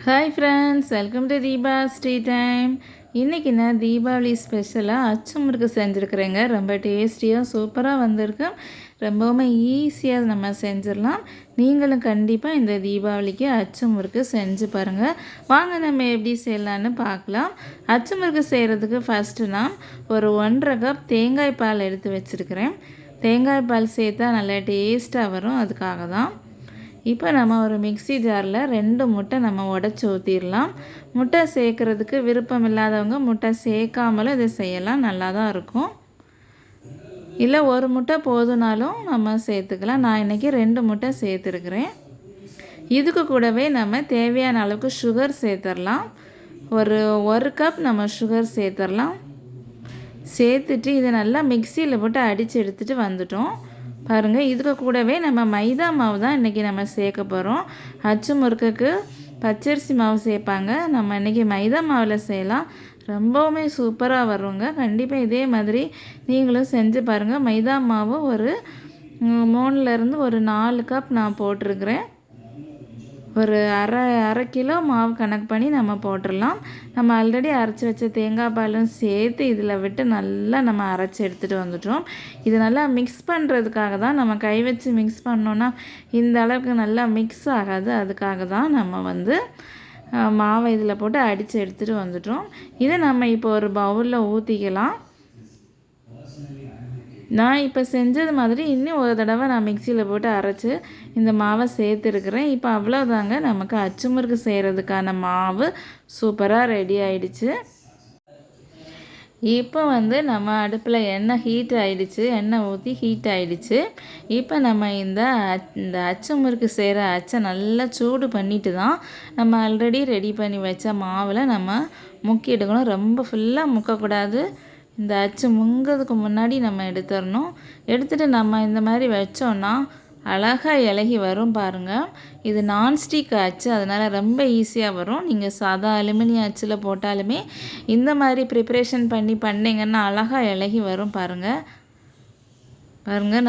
Hi friends, welcome to Deepa's tea time. இன்றைக்கி நான் தீபாவளி ஸ்பெஷலாக அச்சு முறுக்கு செஞ்சுருக்குறேங்க. ரொம்ப டேஸ்டியாக சூப்பராக வந்திருக்கு. ரொம்பவுமே ஈஸியாக நம்ம செஞ்சிடலாம். நீங்களும் கண்டிப்பாக இந்த தீபாவளிக்கு அச்சு முறுக்கு செஞ்சு பாருங்கள். வாங்க நம்ம எப்படி செய்யலான்னு பார்க்கலாம். அச்சு முறுக்கு செய்கிறதுக்கு ஃபஸ்ட்டு நான் ஒரு 1.5 கப் தேங்காய் பால் எடுத்து வச்சுருக்கிறேன். தேங்காய் பால் சேர்த்தா நல்லா டேஸ்ட்டாக வரும், அதுக்காக தான். இப்போ நம்ம ஒரு மிக்ஸி ஜாரில் 2 முட்டை நம்ம உடச்சி ஊற்றிடலாம். முட்டை சேர்க்குறதுக்கு விருப்பம் இல்லாதவங்க முட்டை சேர்க்காமலும் இதை செய்யலாம், நல்லா தான் இருக்கும். இல்லை ஒரு முட்டை போதுனாலும் நம்ம சேர்த்துக்கலாம். நான் இன்றைக்கி 2 முட்டை சேர்த்துருக்குறேன். இதுக்கு கூடவே நம்ம தேவையான அளவுக்கு சுகர் சேர்த்துடலாம். ஒரு கப் நம்ம சுகர் சேர்த்துடலாம். சேர்த்துட்டு இதை நல்லா மிக்சியில் போட்டு அடித்து எடுத்துகிட்டு வந்துட்டோம். பாருங்கள், இதுக்கு கூடவே நம்ம மைதா மாவு தான் இன்றைக்கி நம்ம சேர்க்க போகிறோம். அச்சு முறுக்குக்கு பச்சரிசி மாவு சேர்ப்பாங்க, நம்ம இன்றைக்கி மைதா மாவில் செய்யலாம். ரொம்பவுமே சூப்பராக வருங்க. கண்டிப்பாக இதே மாதிரி நீங்களும் செஞ்சு பாருங்கள். மைதா மாவு ஒரு 3லேருந்து ஒரு 4 கப் நான் போட்டிருக்கிறேன். ஒரு அரை கிலோ மாவு கணக்கு பண்ணி நம்ம போட்டுடலாம். நம்ம ஆல்ரெடி அரைச்சி வச்ச தேங்காய் பாலும் சேர்த்து இதில் விட்டு நல்லா நம்ம அரைச்சி எடுத்துகிட்டு வந்துட்டோம். இது நல்லா மிக்ஸ் பண்ணுறதுக்காக தான். நம்ம கை வச்சு மிக்ஸ் பண்ணோன்னா இந்த அளவுக்கு நல்லா மிக்ஸ் ஆகாது. அதுக்காக தான் நம்ம மாவை இதில் போட்டு அடித்து எடுத்துகிட்டு வந்துட்டோம். இதை நம்ம இப்போ ஒரு பவுலில் ஊற்றிக்கலாம். நான் இப்போ செஞ்சது மாதிரி இன்னும் ஒரு தடவை நான் மிக்சியில் போட்டு அரைச்சி இந்த மாவை சேர்த்துருக்குறேன். இப்போ அவ்வளோதாங்க, நமக்கு அச்சு முறுக்கு செய்கிறதுக்கான மாவு சூப்பராக ரெடி ஆகிடுச்சு. இப்போ நம்ம அடுப்பில் எண்ணெய் ஹீட் ஆகிடுச்சு. எண்ணெய் ஊற்றி ஹீட் ஆகிடுச்சு. இப்போ நம்ம இந்த அச்சு முறுக்கு செய்கிற அச்சை நல்லா சூடு பண்ணிட்டு தான் நம்ம ஆல்ரெடி ரெடி பண்ணி வச்ச மாவில் நம்ம முக்கி எடுக்கணும். ரொம்ப ஃபுல்லாக முக்கக்கூடாது. இந்த அச்சு முங்கிறதுக்கு முன்னாடி நம்ம எடுத்துடணும். எடுத்துகிட்டு நம்ம இந்த மாதிரி வச்சோன்னா அழகாக இலகி வரும். பாருங்கள், இது நான்ஸ்டிக் அச்சு, அதனால் ரொம்ப ஈஸியாக வரும். நீங்கள் சாதா அலுமினியம் அச்சில் போட்டாலுமே இந்த மாதிரி ப்ரிப்ரேஷன் பண்ணிங்கன்னா அழகாக இலகி வரும். பாருங்கள்,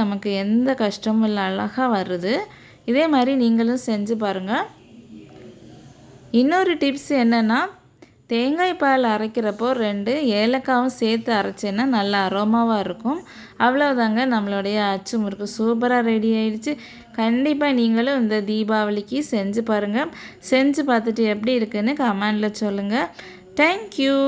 நமக்கு எந்த கஷ்டமும் இல்லை, அழகாக வருது. இதே மாதிரி நீங்களும் செஞ்சு பாருங்கள். இன்னொரு டிப்ஸ் என்னென்னா, தேங்காய் பால் அரைக்கிறப்போ 2 ஏலக்காவும் சேர்த்து அரைச்சேன்னா நல்லா அரோமாவாக இருக்கும். அவ்வளோதாங்க, நம்மளுடைய அச்சு முறுக்கு சூப்பராக ரெடி ஆகிடுச்சு. கண்டிப்பாக நீங்களும் இந்த தீபாவளிக்கு செஞ்சு பாருங்கள். செஞ்சு பார்த்துட்டு எப்படி இருக்குன்னு கமெண்டில் சொல்லுங்கள். தேங்க்யூ.